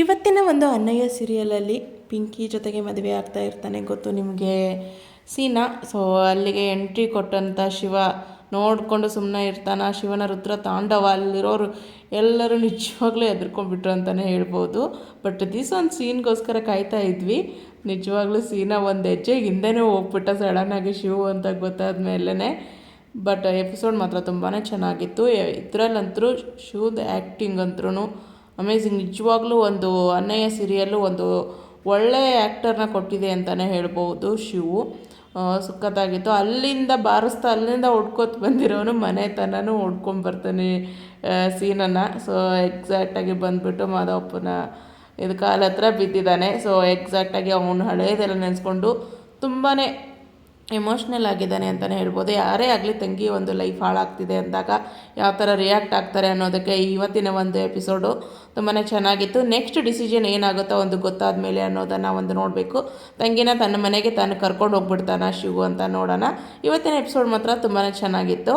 ಇವತ್ತಿನ ಒಂದು ಅಣ್ಣಯ್ಯ ಸೀರಿಯಲಲ್ಲಿ ಪಿಂಕಿ ಜೊತೆಗೆ ಮದುವೆ ಆಗ್ತಾ ಇರ್ತಾನೆ, ಗೊತ್ತು ನಿಮಗೆ ಸೀನಾ. ಸೊ ಅಲ್ಲಿಗೆ ಎಂಟ್ರಿ ಕೊಟ್ಟಂಥ ಶಿವ ನೋಡಿಕೊಂಡು ಸುಮ್ಮನೆ ಇರ್ತಾನೆ. ಶಿವನ ರುದ್ರ ತಾಂಡವ ಅಲ್ಲಿರೋರು ಎಲ್ಲರೂ ನಿಜವಾಗ್ಲೂ ಹೆದರ್ಕೊಂಡ್ಬಿಟ್ರು ಅಂತಲೇ ಹೇಳ್ಬೋದು. ಬಟ್ ದಿಸ್ ಒಂದು ಸೀನ್ಗೋಸ್ಕರ ಕಾಯ್ತಾ ಇದ್ವಿ. ನಿಜವಾಗ್ಲೂ ಸೀನಾ ಒಂದು ಹೆಜ್ಜೆ ಹಿಂದೆನೇ ಹೋಗ್ಬಿಟ್ಟ ಸಡನ್ನಾಗಿ ಶಿವ ಅಂತ ಗೊತ್ತಾದ ಮೇಲೇ. ಬಟ್ ಎಪಿಸೋಡ್ ಮಾತ್ರ ತುಂಬಾ ಚೆನ್ನಾಗಿತ್ತು. ಇದರಲ್ಲಂತರೂ ಶಿವದ ಆ್ಯಕ್ಟಿಂಗ್ ಅಂದ್ರೂ ಅಮೇಝಿಂಗ್. ನಿಜವಾಗ್ಲೂ ಒಂದು ಅಣ್ಣಯ್ಯ ಸೀರಿಯಲ್ಲು ಒಂದು ಒಳ್ಳೆಯ ಆ್ಯಕ್ಟರ್ನ ಕೊಟ್ಟಿದೆ ಅಂತಲೇ ಹೇಳ್ಬೋದು. ಶಿವು ಸುಕ್ಕತ್ತಾಗಿತ್ತು. ಅಲ್ಲಿಂದ ಬಾರಿಸ್ತಾ ಅಲ್ಲಿಂದ ಹೊಡ್ಕೊತ ಬಂದಿರೋನು ಮನೆ ತನೂ ಹೊಡ್ಕೊಂಬರ್ತಾನೆ ಸೀನನ್ನು. ಸೊ ಎಕ್ಸಾಕ್ಟಾಗಿ ಬಂದುಬಿಟ್ಟು ಮಾಧವಪ್ಪನ ಇದು ಕಾಲ ಹತ್ರ ಬಿದ್ದಿದ್ದಾನೆ. ಸೊ ಎಕ್ಸಾಕ್ಟಾಗಿ ಅವನು ಹಳೇದೆಲ್ಲ ನೆನೆಸ್ಕೊಂಡು ತುಂಬಾ ಎಮೋಷ್ನಲ್ ಆಗಿದ್ದಾನೆ ಅಂತಲೇ ಹೇಳ್ಬೋದು. ಯಾರೇ ಆಗಲಿ ತಂಗಿ ಒಂದು ಲೈಫ್ ಹಾಳಾಗ್ತಿದೆ ಅಂದಾಗ ಯಾವ ಥರ ರಿಯಾಕ್ಟ್ ಆಗ್ತಾರೆ ಅನ್ನೋದಕ್ಕೆ ಇವತ್ತಿನ ಒಂದು ಎಪಿಸೋಡು ತುಂಬಾ ಚೆನ್ನಾಗಿತ್ತು. ನೆಕ್ಸ್ಟ್ ಡಿಸಿಷನ್ ಏನಾಗುತ್ತೋ ಒಂದು ಗೊತ್ತಾದ ಮೇಲೆ ಅನ್ನೋದನ್ನು ಒಂದು ನೋಡಬೇಕು. ತಂಗಿನ ತನ್ನ ಮನೆಗೆ ತಾನು ಕರ್ಕೊಂಡು ಹೋಗ್ಬಿಡ್ತಾನ ಶಿವು ಅಂತ ನೋಡೋಣ. ಇವತ್ತಿನ ಎಪಿಸೋಡ್ ಮಾತ್ರ ತುಂಬಾ ಚೆನ್ನಾಗಿತ್ತು.